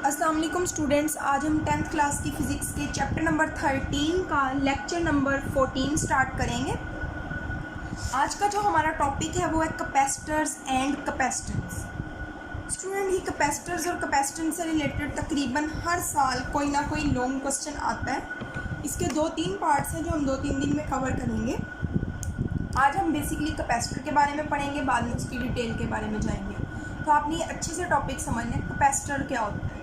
अस्सलाम वालेकुम स्टूडेंट्स, आज हम 10th क्लास की फ़िज़िक्स के चैप्टर नंबर 13 का लेक्चर नंबर 14 स्टार्ट करेंगे। आज का जो हमारा टॉपिक है वो है कैपेसिटर्स एंड कैपेसिटेंस। स्टूडेंट, ये कैपेसिटर्स और कैपेसिटेंस से रिलेटेड तकरीबन हर साल कोई ना कोई लॉन्ग क्वेश्चन आता है। इसके 2-3 पार्ट्स हैं जो हम 2-3 दिन में कवर करेंगे। आज हम बेसिकली कैपेसिटर के बारे में पढ़ेंगे, बाद में उसकी डिटेल के बारे में जाएंगे। तो आपने ये अच्छे से टॉपिक समझना है, कैपेसिटर क्या होता है।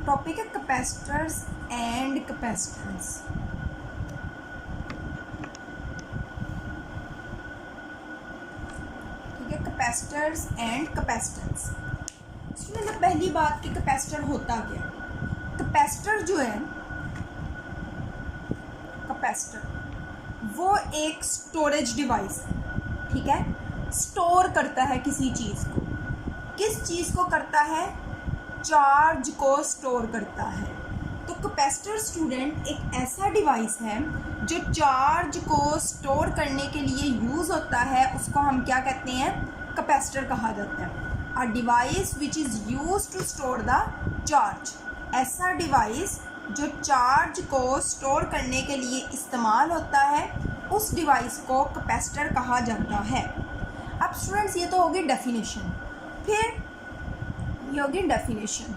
टॉपिक है कैपेसिटर्स एंड कैपेसिटेंस। ठीक है, कैपेसिटर्स एंड कैपेसिटेंस। इसमें पहली बात कि कैपेसिटर होता क्या है। कैपेसिटर जो है, कैपेसिटर वो एक स्टोरेज डिवाइस है। ठीक है, स्टोर करता है किसी चीज़ को। किस चीज़ को करता है? चार्ज को स्टोर करता है। तो कैपेसिटर स्टूडेंट एक ऐसा डिवाइस है जो चार्ज को स्टोर करने के लिए यूज़ होता है। उसको हम क्या कहते हैं? कैपेसिटर कहा जाता है। A device which is use to store the charge. ऐसा डिवाइस जो चार्ज को स्टोर करने के लिए इस्तेमाल होता है, उस डिवाइस को कैपेसिटर कहा जाता है। अब स्टूडेंट्स, ये तो होगी डेफिनेशन। फिर ये होगी definition.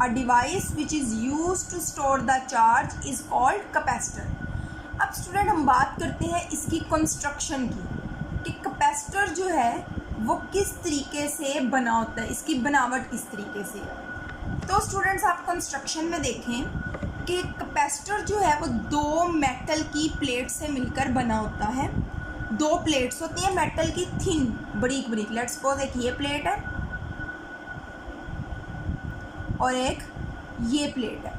A device which is use to store the charge is called capacitor. अब स्टूडेंट, हम बात करते हैं इसकी कंस्ट्रक्शन की कि कैपेसिटर जो है वो किस तरीके से बना होता है, इसकी बनावट किस तरीके से। तो स्टूडेंट्स, आप कंस्ट्रक्शन में देखें कि कैपेसिटर जो है वो दो मेटल की प्लेट से मिलकर बना होता है। दो प्लेट्स होती हैं मेटल की, थिन, बारीक बारीक। लेट्स सपोज एक ये प्लेट है और एक ये प्लेट है।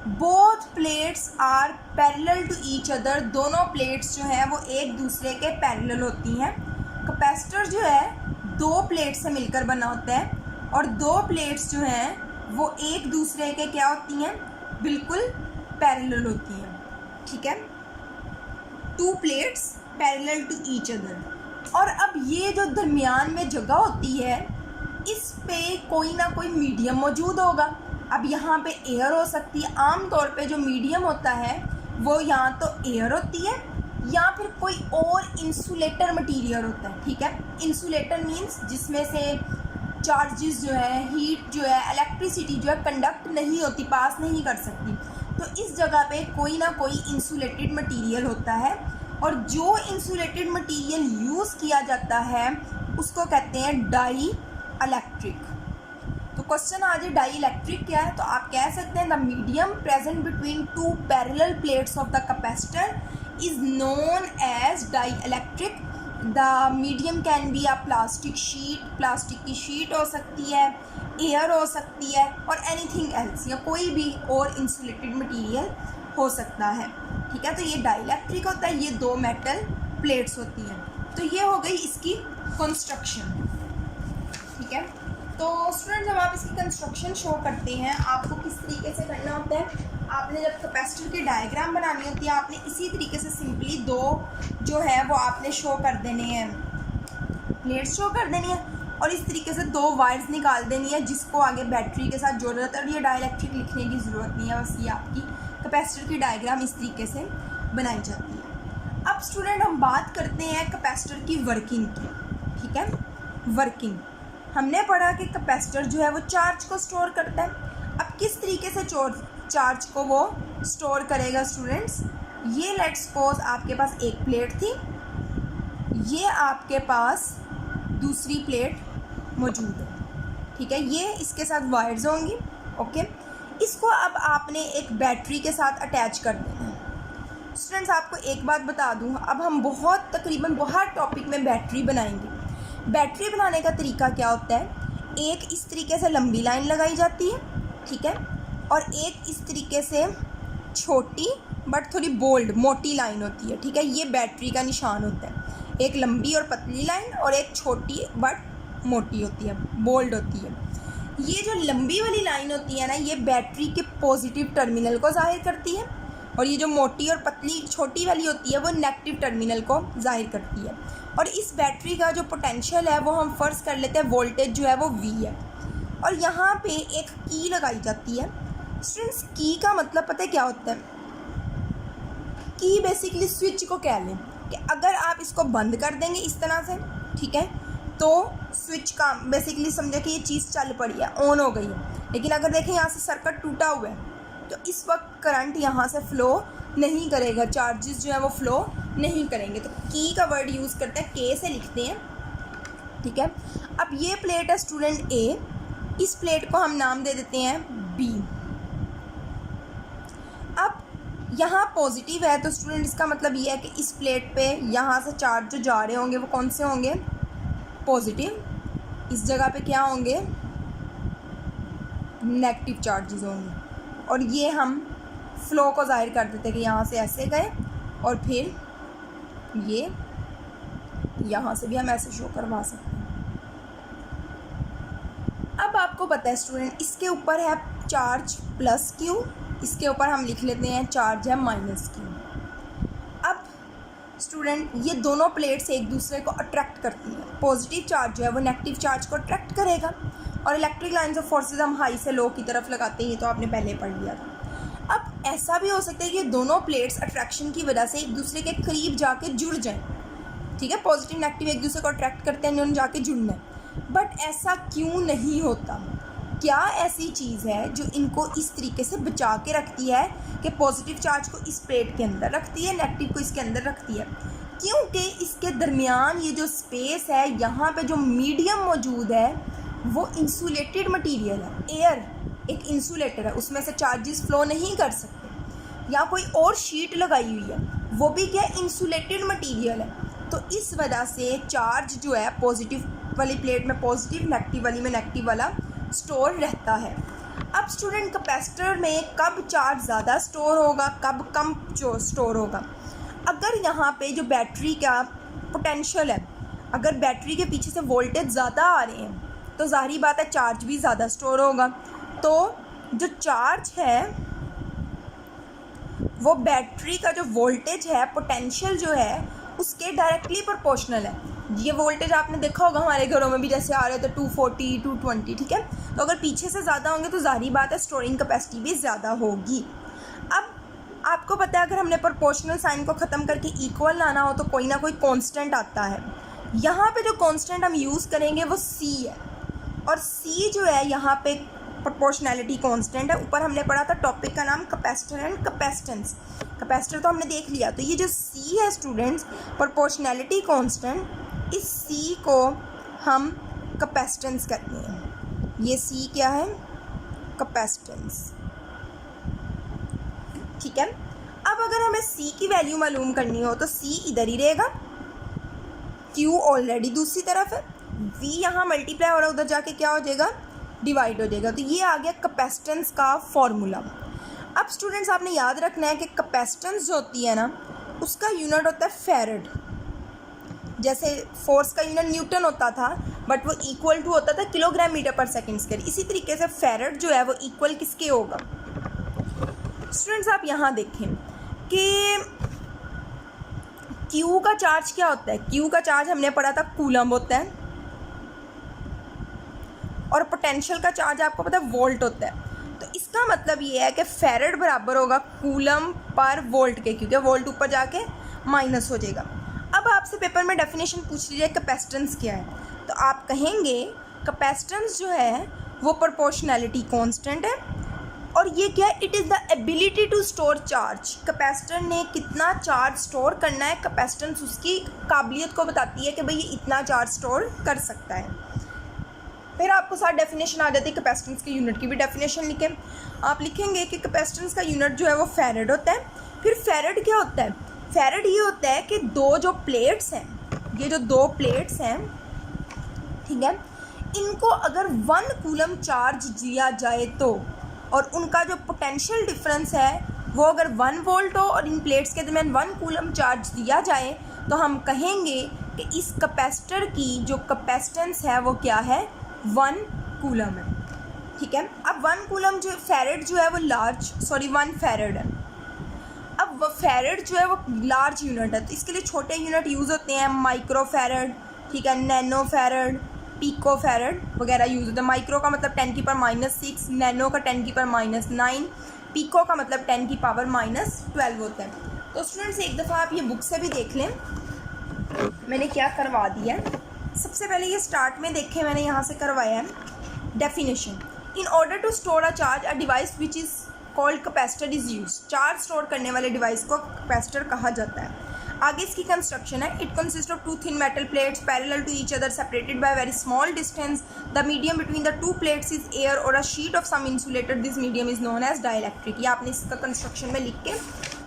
Both plates are parallel to each other. दोनों प्लेट्स जो हैं वो एक दूसरे के पैरेलल होती हैं। कैपेसिटर जो है दो प्लेट से मिलकर बना होता है और दो प्लेट्स जो हैं वो एक दूसरे के क्या होती हैं? बिल्कुल पैरेलल होती हैं। ठीक है, two plates parallel to each other. और अब ये जो दरमियान में जगह होती है, इस पे कोई ना कोई मीडियम मौजूद होगा। अब यहाँ पे एयर हो सकती है। आम तौर पे जो मीडियम होता है वो यहाँ तो एयर होती है या फिर कोई और इंसुलेटर मटेरियल होता है। ठीक है, इंसुलेटर मीन्स जिसमें से चार्जेस जो है, हीट जो है, इलेक्ट्रिसिटी जो है कंडक्ट नहीं होती, पास नहीं कर सकती। तो इस जगह पे कोई ना कोई इंसुलेटेड मटेरियल होता है और जो इंसुलेटेड मटेरियल यूज़ किया जाता है उसको कहते हैं डाई इलेक्ट्रिक। तो क्वेश्चन आज है डाई इलेक्ट्रिक क्या है। तो आप कह सकते हैं the medium present between two parallel plates of the capacitor is known as dielectric. The medium can be a plastic sheet, plastic की शीट हो सकती है, एयर हो सकती है और एनीथिंग एल्स, या कोई भी और इंसुलेटेड मटेरियल हो सकता है। ठीक है, तो ये डाई इलेक्ट्रिक होता है। ये दो मेटल प्लेट्स होती हैं। तो ये हो गई इसकी कंस्ट्रक्शन। ठीक है, तो स्टूडेंट, जब आप इसकी कंस्ट्रक्शन शो करते हैं, आपको किस तरीके से करना होता है? आपने जब कैपेसिटर की डायग्राम बनानी होती है, आपने इसी तरीके से सिंपली दो जो है वो आपने शो कर देने हैं, प्लेट्स शो कर देनी है और इस तरीके से दो वायर्स निकाल देनी है जिसको आगे बैटरी के साथ जोड़ा जाता है। और ये डाइलेक्ट्रिक लिखने की ज़रूरत नहीं है, बस ये आपकी कैपेसिटर की डायग्राम इस तरीके से बनाई जाती है। अब स्टूडेंट, हम बात करते हैं कैपेसिटर की वर्किंग की। ठीक है, वर्किंग हमने पढ़ा कि कैपेसिटर जो है वो चार्ज को स्टोर करता है। अब किस तरीके से चार्ज को वो स्टोर करेगा स्टूडेंट्स? ये लेट्स सपोज आपके पास एक प्लेट थी, ये आपके पास दूसरी प्लेट मौजूद है। ठीक है, ये इसके साथ वायर्स होंगी। ओके, इसको अब आपने एक बैटरी के साथ अटैच कर देना है। स्टूडेंट्स, आपको एक बात बता दूं, अब हम तकरीबन बहुत टॉपिक में बैटरी बनाएंगे। बैटरी बनाने का तरीका क्या होता है? एक इस तरीके से लंबी लाइन लगाई जाती है, ठीक है, और एक इस तरीके से छोटी बट थोड़ी बोल्ड मोटी लाइन होती है। ठीक है, ये बैटरी का निशान होता है। एक लंबी और पतली लाइन और एक छोटी बट मोटी होती है, बोल्ड होती है। ये जो लंबी वाली लाइन होती है ना, ये बैटरी के पॉजिटिव टर्मिनल को जाहिर करती है और ये जो मोटी और पतली छोटी वाली होती है वो नेगेटिव टर्मिनल को जाहिर करती है। और इस बैटरी का जो पोटेंशियल है वो हम फ़र्ज़ कर लेते हैं वोल्टेज जो है वो V है, और यहाँ पे एक की लगाई जाती है। स्टूडेंट्स, की का मतलब पता है क्या होता है? की बेसिकली स्विच को कह लें कि अगर आप इसको बंद कर देंगे इस तरह से, ठीक है, तो स्विच का बेसिकली समझे कि ये चीज़ चल पड़ी है, ऑन हो गई है। लेकिन अगर देखें यहाँ से सर्किट टूटा हुआ है तो इस वक्त करंट यहाँ से फ़्लो नहीं करेगा, चार्जेस जो है वो फ़्लो नहीं करेंगे। तो की का वर्ड यूज़ करते हैं, के से लिखते हैं, ठीक है। अब ये प्लेट है स्टूडेंट ए, इस प्लेट को हम नाम दे देते हैं बी। अब यहाँ पॉजिटिव है तो स्टूडेंट इसका मतलब ये है कि इस प्लेट पे यहाँ से चार्ज जो जा रहे होंगे वो कौन से होंगे? पॉजिटिव। इस जगह पे क्या होंगे? नेगेटिव चार्जेस होंगे। और ये हम फ्लो को जाहिर कर देते हैं कि यहाँ से ऐसे गए और फिर ये यहाँ से भी हम ऐसे शो करवा सकते हैं। अब आपको पता है स्टूडेंट, इसके ऊपर है चार्ज प्लस क्यू, इसके ऊपर हम लिख लेते हैं चार्ज है माइनस क्यू। अब स्टूडेंट ये दोनों प्लेट्स एक दूसरे को अट्रैक्ट करती हैं। पॉजिटिव चार्ज जो है वो नेगेटिव चार्ज को अट्रैक्ट करेगा, और इलेक्ट्रिक लाइन्स ऑफ फोर्सेस हम हाई से लो की तरफ लगाते हैं, तो आपने पहले पढ़ लिया था। अब ऐसा भी हो सकता है कि दोनों प्लेट्स अट्रैक्शन की वजह से एक दूसरे के करीब जाके जुड़ जाएं, ठीक है। पॉजिटिव नेगेटिव एक दूसरे को अट्रैक्ट करते हैं, उन्होंने जाके जुड़ना है। बट ऐसा क्यों नहीं होता? क्या ऐसी चीज़ है जो इनको इस तरीके से बचा के रखती है कि पॉजिटिव चार्ज को इस प्लेट के अंदर रखती है, नेगेटिव को इसके अंदर रखती है? क्योंकि इसके दरमियान ये जो स्पेस है, यहाँ पे जो मीडियम मौजूद है वो इंसुलेटेड मटेरियल है। एयर एक इंसुलेटर है, उसमें से चार्जेस फ्लो नहीं कर सकते। या कोई और शीट लगाई हुई है, वो भी क्या इंसुलेटेड मटेरियल है। तो इस वजह से चार्ज जो है पॉजिटिव वाली प्लेट में पॉजिटिव, नेगेटिव वाली में नेगेटिव वाला स्टोर रहता है। अब स्टूडेंट, कैपेसिटर में कब चार्ज ज़्यादा स्टोर होगा, कब कम स्टोर होगा? अगर यहाँ पे जो बैटरी का पोटेंशियल है, अगर बैटरी के पीछे से वोल्टेज ज़्यादा आ रहे हैं तो ज़ाहिरी बात है चार्ज भी ज़्यादा स्टोर होगा। तो जो चार्ज है वो बैटरी का जो वोल्टेज है, पोटेंशियल जो है, उसके डायरेक्टली प्रोपोर्शनल है। ये वोल्टेज आपने देखा होगा हमारे घरों में भी, जैसे आ रहे थे 240, 220, ठीक है। तो अगर पीछे से ज़्यादा होंगे तो ज़ाहिरी बात है स्टोरिंग कैपेसिटी भी ज़्यादा होगी। अब आपको पता है अगर हमने प्रोपोर्शनल साइन को ख़त्म करके इक्वल लाना हो तो कोई ना कोई कांस्टेंट आता है। यहाँ पे जो कांस्टेंट हम यूज़ करेंगे वो C है, और C जो है यहाँ पे प्रोपोर्शनैलिटी कांस्टेंट है। ऊपर हमने पढ़ा था टॉपिक का नाम कैपेसिटर एंड कैपेसिटेंस। कैपेसिटर तो हमने देख लिया, तो ये जो C है स्टूडेंट्स, प्रोपोर्शनैलिटी कांस्टेंट, इस C को हम कैपेसिटेंस करते हैं। ये C क्या है? कैपेसिटेंस, ठीक है। अब अगर हमें C की वैल्यू मालूम करनी हो तो C इधर ही रहेगा, Q ऑलरेडी दूसरी तरफ है, V यहाँ मल्टीप्लाई हो रहा है, उधर जाके क्या हो जाएगा? डिवाइड हो जाएगा। तो ये आ गया कैपेसिटेंस का फॉर्मूला। अब स्टूडेंट्स आपने याद रखना है कि कैपेसिटेंस जो होती है ना, उसका यूनिट होता है फैरड। जैसे फोर्स का यूनिट न्यूटन होता था, बट वो इक्वल टू होता था किलोग्राम मीटर पर सेकेंड स्क्वायर। इसी तरीके से फैरड जो है वो इक्वल किसके होगा? स्टूडेंट्स आप यहाँ देखें कि Q का चार्ज क्या होता है? Q का चार्ज हमने पढ़ा था कूलम होता है, और पोटेंशियल का चार्ज आपको पता है वोल्ट होता है। तो इसका मतलब ये है कि फैरड बराबर होगा कूलम पर वोल्ट के, क्योंकि वोल्ट ऊपर जाके माइनस हो जाएगा। अब आपसे पेपर में डेफिनेशन पूछ लीजिए कैपेसिटेंस क्या है, तो आप कहेंगे कैपेसिटेंस जो है वो प्रोपोर्शनैलिटी कांस्टेंट है, और ये क्या है? It is the ability to store charge. Capacitor ने कितना चार्ज स्टोर करना है, कैपेसिटेंस उसकी काबिलियत को बताती है कि भाई ये इतना चार्ज स्टोर कर सकता है। फिर आपको साथ डेफिनेशन आ जाती है कैपेसिटेंस के यूनिट की भी डेफिनेशन लिखें। आप लिखेंगे कि कैपेसिटेंस का यूनिट जो है वो फैरड होता है। फिर फैरड क्या होता है? फैरड ये होता है कि दो जो प्लेट्स हैं, ये जो दो प्लेट्स हैं, ठीक है, इनको अगर 1 कूलम चार्ज दिया जाए तो, और उनका जो पोटेंशियल डिफरेंस है वो अगर 1 वोल्ट हो और इन प्लेट्स के दरमियान 1 कूलम चार्ज दिया जाए, तो हम कहेंगे कि इस कैपेसिटर की जो कैपेसिटेंस है वो क्या है? 1 कूलम है, ठीक है। अब 1 कूलम जो फैरड जो है वो 1 फैरड है। अब अब फेरेड जो है वो लार्ज यूनिट है, तो इसके लिए छोटे यूनिट यूज़ होते हैं, माइक्रो फेरेड, ठीक है, नैनो फेरेड, पिको फेरेड वगैरह यूज़ होते हैं। माइक्रो का मतलब 10⁻⁻6, नैनो का 10⁻⁹, पिको का मतलब 10⁻⁻12 होता है। तो स्टूडेंट्स एक दफ़ा आप ये बुक से भी देख लें, मैंने क्या करवा दिया है। सबसे पहले ये स्टार्ट में देखें, मैंने यहाँ से करवाया है definition. In order to store a charge a device which is called capacitor is use. Charge store करने वाले डिवाइस को कैपेसिटर कहा जाता है। आगे इसकी कंस्ट्रक्शन है। It consist of 2 thin metal plates parallel to each other separated by very small distance. The medium between the 2 plates is air और a sheet of some insulator. This medium is known as dielectric. ये आपने इसका construction में लिख के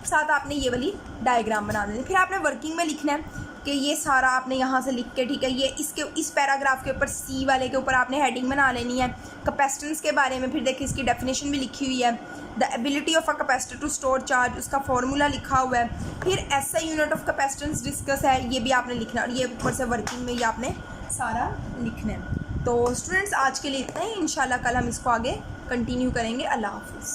साथ आपने ये वाली डायग्राम बना देनी। फिर आपने वर्किंग में लिखना है कि ये सारा आपने यहाँ से लिख के, ठीक है, ये इस पैराग्राफ के ऊपर सी वाले के ऊपर आपने हेडिंग बना लेनी है कैपेसिटेंस के बारे में। फिर देखिए इसकी डेफिनेशन भी लिखी हुई है। The ability of a capacitor to store charge, उसका फॉर्मूला लिखा हुआ है। फिर SI unit of capacitance discuss है, ये भी आपने लिखना है, और ये ऊपर से वर्किंग में ये आपने सारा लिखना है। तो स्टूडेंट्स आज के लिए इतना ही, इंशाल्लाह कल हम इसको आगे कंटिन्यू करेंगे। अल्लाह हाफिज़।